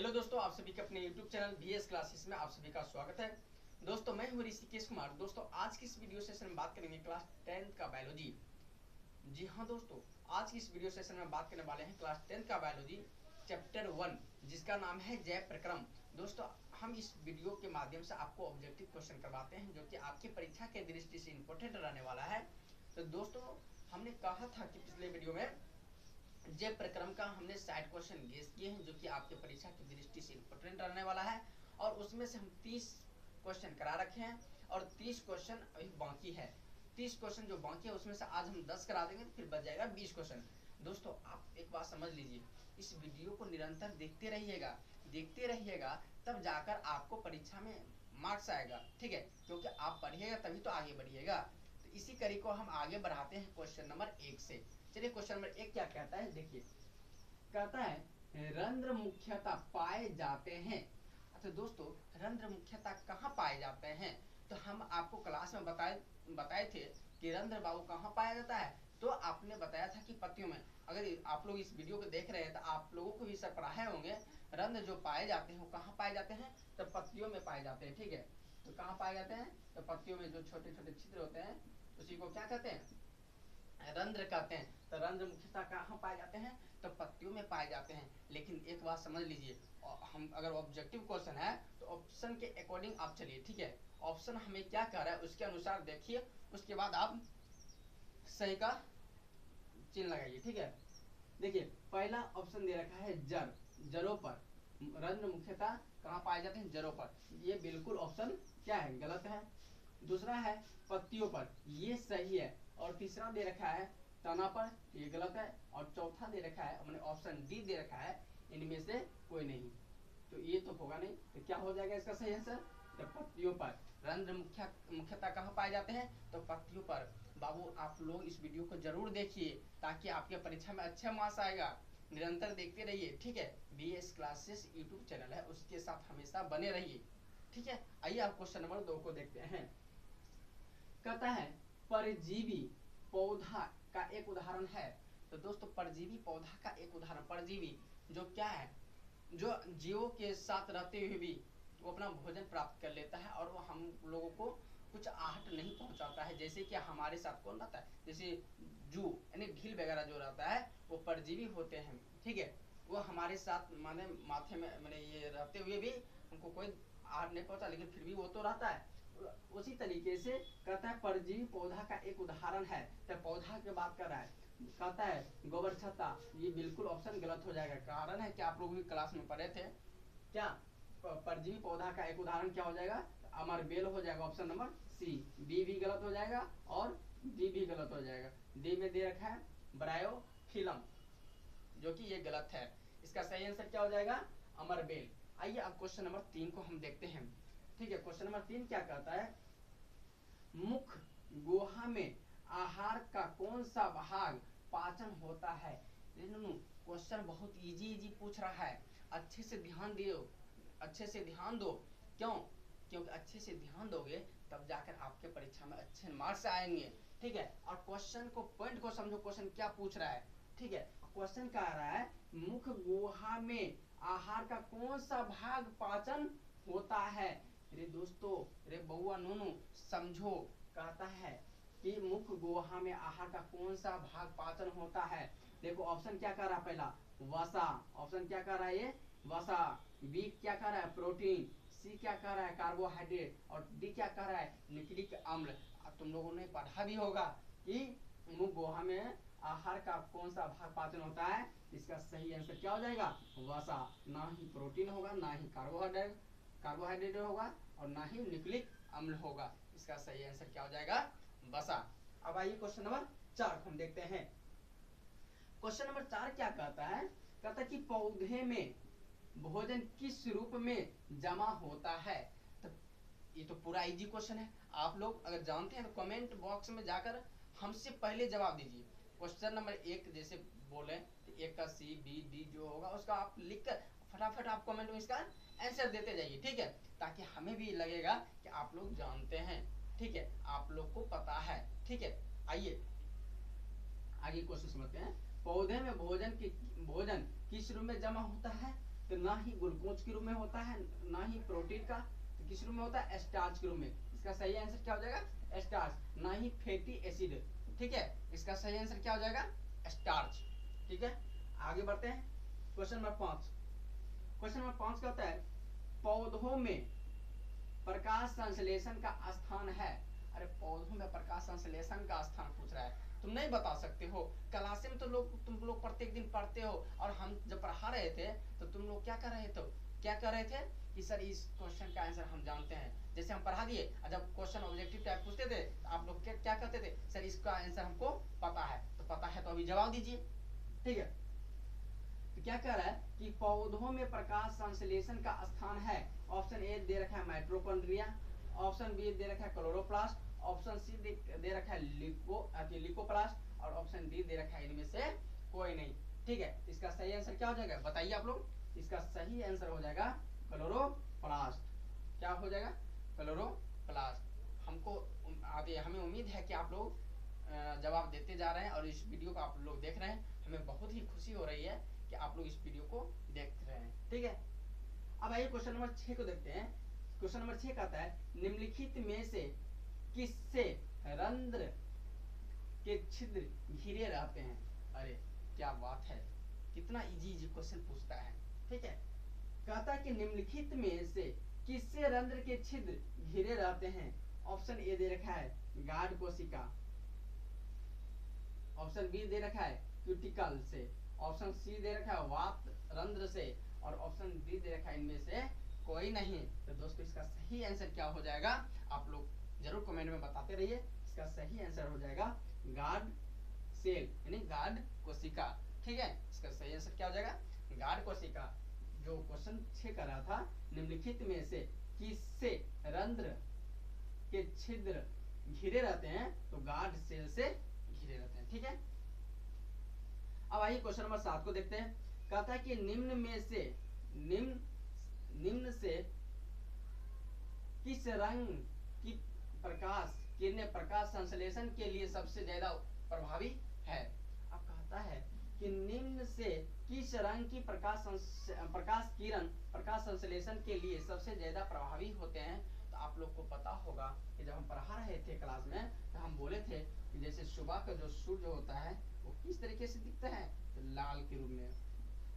Hello दोस्तों, आप सभी के अपने YouTube चैनल VS क्लासेस में आप सभी का स्वागत है। दोस्तों मैं हूं ऋषिकेश कुमार। दोस्तों आज की इस वीडियो सेशन में बात करेंगे क्लास 10th का बायोलॉजी। जी हाँ दोस्तों, आज की इस वीडियो सेशन में बात करने वाले हैं क्लास 10th का बायोलॉजी चैप्टर 1, जिसका नाम है जैव प्रक्रम। दोस्तों हम इस वीडियो के माध्यम से आपको ऑब्जेक्टिव क्वेश्चन करवाते हैं जो कि आपकी परीक्षा के दृष्टि से इम्पोर्टेंट रहने वाला है। तो दोस्तों हमने कहा था कि पिछले वीडियो में जैव प्रक्रम का हमने 60 क्वेश्चन गेस किए हैं जो कि आपके परीक्षा की दृष्टि से इम्पोर्टेंट रहने वाला है, और उसमें से हम 30 क्वेश्चन करा रखे हैं और 30 क्वेश्चन अभी बाकी है। 30 क्वेश्चन जो बाकी है उसमें से आज हम 10 करा देंगे, फिर बच जाएगा 20 क्वेश्चन। दोस्तों आप एक बात समझ लीजिए, इस वीडियो को निरंतर देखते रहिएगा, तब जाकर आपको परीक्षा में मार्क्स आएगा, ठीक है, क्योंकि आप पढ़िएगा तभी तो आगे बढ़िएगा। तो इसी कड़ी को हम आगे बढ़ाते हैं क्वेश्चन नंबर 1 से। चलिए क्वेश्चन नंबर 1 क्या कहता है, देखिए कहता है रंध्र मुख्यतः पाए जाते हैं। अच्छा दोस्तों, रंध्र मुख्यतः कहाँ पाए जाते हैं? तो हम आपको क्लास में बताए थे कि रंध्र बाबू कहाँ पाया जाता है। तो आपने बताया था कि पत्तियों में। अगर आप लोग इस वीडियो को देख रहे हैं तो आप लोगों को भी सब पढ़ाए होंगे, रंध्र जो पाए जाते हैं वो कहाँ पाए जाते हैं? तो पत्तियों में पाए जाते हैं, ठीक है। तो कहाँ पाए जाते हैं? तो पत्तियों में जो छोटे छोटे छिद्र होते हैं उसी को क्या कहते हैं? रंध्र कहते हैं। तो रंध्र मुख्यतः कहाँ पाए जाते हैं? तो पत्तियों में पाए जाते हैं। लेकिन एक बात समझ लीजिए, हम अगर ऑब्जेक्टिव क्वेश्चन है तो ऑप्शन के अकॉर्डिंग आप चलिए, ठीक है। ऑप्शन हमें क्या कह रहा है उसके अनुसार देखिए, उसके बाद आप सही का चिन्ह लगाइए, ठीक है। देखिए पहला ऑप्शन दे रखा है जड़ों पर। रंध्र मुख्यतः कहाँ पाए जाते हैं? जड़ों पर। ये बिल्कुल ऑप्शन क्या है? गलत है। दूसरा है पत्तियों पर, ये सही है। और तीसरा दे रखा है तना पर, ये गलत है। और चौथा दे रखा है, हमने ऑप्शन डी दे रखा है, इनमें से कोई नहीं। तो ये तो होगा नहीं। तो क्या हो जाएगा इसका सही आंसर? तो पत्तियों पर। रंध्र मुख्यतः कहाँ पाए जाते हैं? तो पत्तियों पर। बाबू आप लोग इस वीडियो को जरूर देखिए ताकि आपके परीक्षा में अच्छा मार्क्स आएगा। निरंतर देखते रहिए, ठीक है। VS क्लासेस यूट्यूब चैनल है, उसके साथ हमेशा बने रहिए, ठीक है। आइए आप क्वेश्चन नंबर 2 को देखते हैं। कहता है परजीवी पौधा का एक उदाहरण है। तो दोस्तों परजीवी पौधा का एक उदाहरण, परजीवी जो क्या है? जो जीवों के साथ रहते हुए भी वो अपना भोजन प्राप्त कर लेता है और वो हम लोगों को कुछ आहट नहीं पहुंचाता है। जैसे कि हमारे साथ कौन रहता है? जैसे जू यानी ढील वगैरह जो रहता है वो परजीवी होते हैं, ठीक है। वो हमारे साथ माने माथे में माने ये रहते हुए भी हमको कोई आहट नहीं पहुंचा, लेकिन फिर भी वो तो रहता है। उसी तरीके से कहता है परजीवी पौधा का एक उदाहरण है। तो पौधा की बात कर रहा है, कहता है गोबर छत्ता। ये बिल्कुल ऑप्शन गलत हो जाएगा। कारण है कि आप लोग भी क्लास में पढ़े थे क्या? परजीवी पौधा का एक उदाहरण क्या हो जाएगा? अमरबेल हो जाएगा, ऑप्शन नंबर सी। बी भी गलत हो जाएगा और डी भी गलत हो जाएगा। डी में दे रखा है ब्रायोफिलम, जो कि ये गलत है। इसका सही आंसर क्या हो जाएगा? अमरबेल। आइए अब क्वेश्चन नंबर 3 को हम देखते हैं, ठीक है। क्वेश्चन नंबर 3 क्या कहता है? मुख गुहा में आहार का कौन सा भाग पाचन होता है? क्वेश्चन बहुत इजी पूछ रहा है। अच्छे से ध्यान दो। क्यों? क्योंकि अच्छे से ध्यान दोगे तब जाकर आपके परीक्षा में अच्छे मार्क्स आएंगे, ठीक है। और क्वेश्चन को पॉइंट को समझो, क्वेश्चन क्या पूछ रहा है, ठीक है। क्वेश्चन कह रहा है मुख गुहा में आहार का कौन सा भाग पाचन होता है। रे दोस्तों, रे बउआ नोनू समझो, कहता है कि मुख गुहा में आहार का कौन सा भाग पाचन होता है। देखो ऑप्शन क्या कर रहा है? पहला वसा, ऑप्शन क्या कर रहा है? ये वसा। बी क्या कर रहा है? प्रोटीन। सी क्या कर रहा है? कार्बोहाइड्रेट। और डी क्या कर रहा है? न्यूक्लिक अम्ल। तुम लोगों ने पढ़ा भी होगा कि मुख गुहा में आहार का कौन सा भाग पाचन होता है। इसका सही आंसर क्या हो जाएगा? वसा। ना ही प्रोटीन होगा, ना ही कार्बोहाइड्रेट होगा, और ना ही न्यूक्लिक अम्ल होगा। इसका सही आंसर क्या हो जाएगा? वसा। अब आइए क्वेश्चन नंबर 4 हम देखते हैं। क्वेश्चन नंबर 4 क्या कहता है? कहता है कि पौधे में भोजन किस रूप में जमा होता है। तो ये तो पूरा इजी क्वेश्चन है। आप लोग अगर जानते हैं तो कमेंट बॉक्स में जाकर हमसे पहले जवाब दीजिए। क्वेश्चन नंबर 1 जैसे बोले तो 1 का सी बी डी जो होगा उसका आप लिखकर फटाफट आप कमेंट में इसका आंसर देते जाइए, ठीक है, ताकि हमें भी लगेगा कि आप लोग जानते हैं, ठीक है, आप लोग को पता है, ठीक है। आइए आगे क्वेश्चन समझते हैं। पौधे में भोजन किस रूप में जमा होता है? तो ना ही ग्लूकोज के रूप में होता है, ना ही प्रोटीन का, तो किस रूप में होता है, स्टार्च के रूप में। इसका सही आंसर क्या हो जाएगा, स्टार्च। ना ही फैटी एसिड, ठीक है, इसका सही आंसर क्या हो जाएगा, स्टार्च। ठीक है, आगे बढ़ते हैं। क्वेश्चन नंबर 5, क्वेश्चन नंबर 5 क्या होता है, पौधों में प्रकाश संश्लेषण का स्थान है। अरे पौधों में प्रकाश संश्लेषण का स्थान पूछ रहा है, तुम नहीं बता सकते हो। क्लास में तो तुम लोग प्रत्येक दिन पढ़ते हो, और हम जब पढ़ा रहे थे तो तुम लोग क्या कर रहे थे, कि सर इस क्वेश्चन का आंसर हम जानते हैं। जैसे हम पढ़ा दिए, और जब क्वेश्चन ऑब्जेक्टिव टाइप पूछते थे तो आप लोग क्या कहते थे, सर इसका आंसर हमको पता है। तो पता है तो अभी जवाब दीजिए, ठीक है। तो क्या कह रहा है कि पौधों में प्रकाश संश्लेषण का स्थान है। ऑप्शन ए दे रखा है माइटोकॉन्ड्रिया, ऑप्शन बी दे रखा है क्लोरोप्लास्ट, ऑप्शन सी दे रखा है लिकोप्लास्ट, और ऑप्शन डी दे रखा है इनमें से कोई नहीं। ठीक है, इसका सही आंसर क्या हो जाएगा, बताइए आप लोग। इसका सही आंसर हो जाएगा क्लोरोप्लास्ट। क्या हो जाएगा, क्लोरोप्लास्ट। हमें उम्मीद है कि आप लोग जवाब देते जा रहे हैं, और इस वीडियो को आप लोग देख रहे हैं। हमें बहुत ही खुशी हो रही है कि आप लोग इस वीडियो को देख रहे हैं, ठीक है। अब आइए क्वेश्चन नंबर 6 को देखते हैं। क्वेश्चन नंबर 6 कहता है, निम्नलिखित में से किससे रंध्र के छिद्र घिरे रहते हैं। अरे क्या बात है, कितना इजी क्वेश्चन पूछता है, ठीक है। कहता है कि निम्नलिखित में से किससे रंध्र के छिद्र घिरे रहते हैं। ऑप्शन ए दे रखा है गार्ड कोशिका, ऑप्शन बी दे रखा है क्यूटिकल से, ऑप्शन सी दे रखा है वात रंध्र से, और ऑप्शन डी दे रखा है इनमें से कोई नहीं। तो दोस्तों इसका सही आंसर क्या हो जाएगा, आप लोग जरूर कमेंट में बताते रहिए। इसका सही आंसर हो जाएगा गार्ड सेल, यानी गार्ड कोशिका, ठीक है। इसका सही आंसर क्या हो जाएगा, गार्ड कोशिका। जो क्वेश्चन 6 कर रहा था, निम्नलिखित में से किससे रंध्र के छिद्र घिरे रहते हैं, तो गार्ड सेल से घिरे रहते हैं, ठीक है। अब आइए क्वेश्चन नंबर 7 को देखते हैं। कहता है कि निम्न से किस रंग की प्रकाश किरणें प्रकाश संश्लेषण के लिए सबसे ज्यादा प्रभावी है। अब कहता है कि निम्न से किस रंग की प्रकाश किरण प्रकाश संश्लेषण के लिए सबसे ज्यादा प्रभावी होते हैं। तो आप लोग को पता होगा कि जब हम पढ़ा रहे थे क्लास में, तो हम बोले थे कि जैसे सुबह का जो सूर्य होता है वो किस तरीके से दिखता है, तो लाल के रूप में,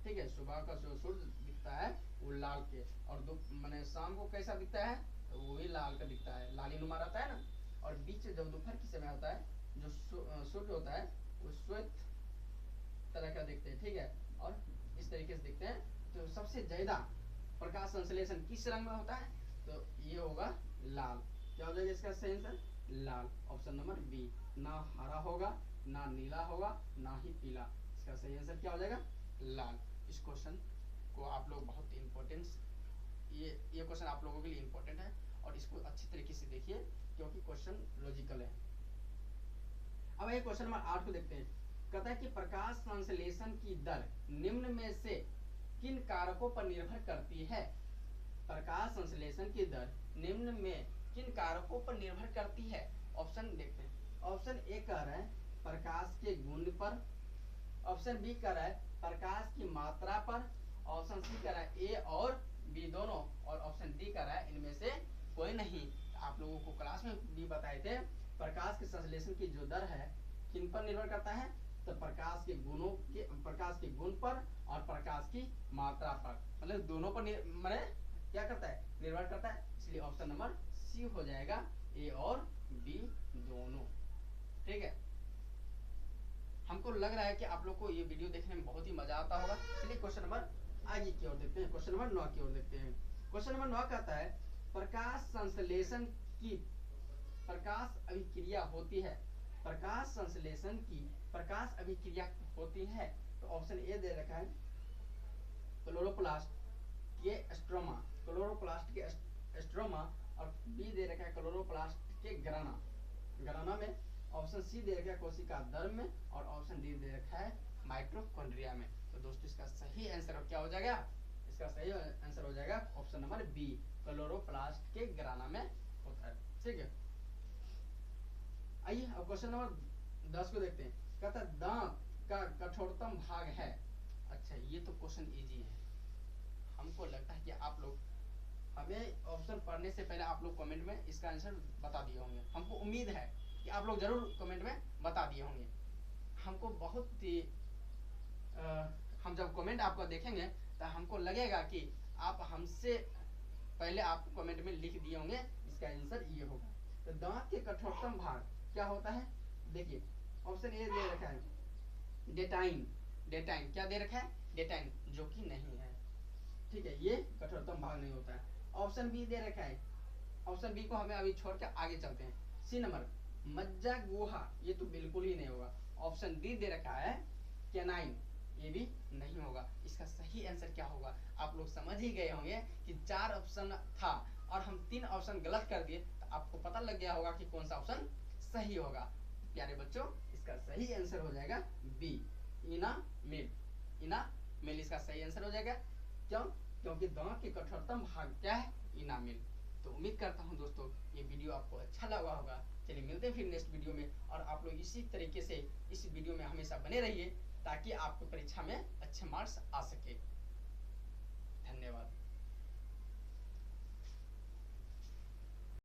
ठीक है। सुबह का जो सूर्य दिखता है वो लाल के, और माने शाम को कैसा दिखता है, तो वो भी लाल का दिखता है, लाली नुमा रहता है ना। और बीच जब दोपहर के समय होता है, जो सूर्य होता है वो श्वेत तरह का दिखते हैं, ठीक है, और इस तरीके से दिखते हैं। तो सबसे ज्यादा प्रकाश संश्लेषण किस रंग में होता है, तो ये होगा लाल। क्या हो जाएगा इसका सही आंसर, लाल। ऑप्शन नंबर बी, ना हरा होगा, ना नीला होगा, ना ही पीला। इसका सही आंसर क्या हो जाएगा, लाल। इस क्वेश्चन को आप लोग बहुत इंपॉर्टेंस, ये क्वेश्चन आप लोगों के लिए इंपॉर्टेंट है, और इसको अच्छी तरीके से देखिए क्योंकि क्वेश्चन लॉजिकल है। अब ये क्वेश्चन नंबर 8 को देखते हैं। कहता है कि प्रकाश संश्लेषण की दर निम्न में से किन कारकों पर निर्भर करती है। प्रकाश संश्लेषण की दर निम्न में किन कारकों पर निर्भर करती है। ऑप्शन देखते हैं। ऑप्शन ए कह रहा है प्रकाश के गुण पर, ऑप्शन बी कह रहा है प्रकाश की मात्रा पर, ऑप्शन सी कह रहा है ए और बी दोनों, और ऑप्शन डी कह रहा है इनमें से कोई नहीं। आप लोगों को क्लास में भी बताए थे, प्रकाश के संश्लेषण की जो दर है किन पर निर्भर करता है, तो प्रकाश के गुण पर और प्रकाश की मात्रा पर, मतलब दोनों पर क्या करता है, निर्भर करता है। इसलिए ऑप्शन नंबर सी हो जाएगा, ए और बी दोनों, ठीक है। हमको लग रहा है कि आप लोग को ये वीडियो देखने में बहुत ही मजा आता होगा। चलिए क्वेश्चन नंबर आगे की ओर देखते हैं, क्वेश्चन नंबर 9 की ओर देखते हैं। क्वेश्चन नंबर 9 कहता है प्रकाश संश्लेषण की प्रकाश अभिक्रिया होती है। प्रकाश संश्लेषण की प्रकाश अभिक्रिया होती है। तो ऑप्शन ए दे रखा है क्लोरोप्लास्ट के स्ट्रोमा, क्लोरोप्लास्ट के स्ट्रोमा, और बी दे रखा है क्लोरोप्लास्ट के ग्राना में, ऑप्शन सी दे रखा है कोशिका धर्म में, और ऑप्शन डी दे रखा है माइटोकॉन्ड्रिया में। तो दोस्तों इसका सही आंसर क्या हो जाएगा, इसका सही आंसर हो जाएगा ऑप्शन नंबर बी, क्लोरोप्लास्ट के ग्राना में होता है, ठीक है। आइए अब क्वेश्चन नंबर 10 को देखते हैं। कहता है दांत का कठोरतम भाग है। अच्छा ये तो क्वेश्चन इजी है, हमको लगता है कि आप लोग हमें ऑप्शन पढ़ने से पहले आप लोग कमेंट में इसका आंसर बता दिए होंगे। हमको उम्मीद है कि आप लोग जरूर कमेंट में बता दिए होंगे। हमको बहुत ही हम जब कमेंट आपको देखेंगे तो हमको लगेगा कि आप हमसे पहले आप कमेंट में लिख दिए होंगे इसका आंसर ये होगा। तो दांत के कठोरतम भाग क्या होता है? देखिए ऑप्शन ए दे रखा है डेटाइन। डेटाइन क्या दे रखा है? डेटाइन, जो कि नहीं है, ठीक है, ये कठोरतम भाग नहीं होता है। ऑप्शन बी दे रखा है, ऑप्शन बी को हमें अभी छोड़ के आगे चलते हैं। सी नंबर मज्जा गुहा, ये तो बिल्कुल ही नहीं होगा। ऑप्शन डी दे रखा है कैनाइन, ये भी नहीं होगा। इसका सही आंसर क्या होगा? आप लोग समझ ही गए होंगे कि 4 ऑप्शन था और हम 3 ऑप्शन गलत कर दिए, तो आपको पता लग गया होगा कि कौन सा ऑप्शन सही होगा। प्यारे बच्चों, इसका सही आंसर हो जाएगा बी, इनामेल। इनामेल इसका सही आंसर हो जाएगा। क्यों? क्योंकि दांत के कठोरतम भाग क्या है? इनामेल। तो उम्मीद करता हूं दोस्तों ये वीडियो आपको अच्छा लगा होगा। चलिए मिलते हैं फिर नेक्स्ट वीडियो में, और आप लोग इसी तरीके से इस वीडियो में हमेशा बने रहिए ताकि आपको परीक्षा में अच्छे मार्क्स आ सके।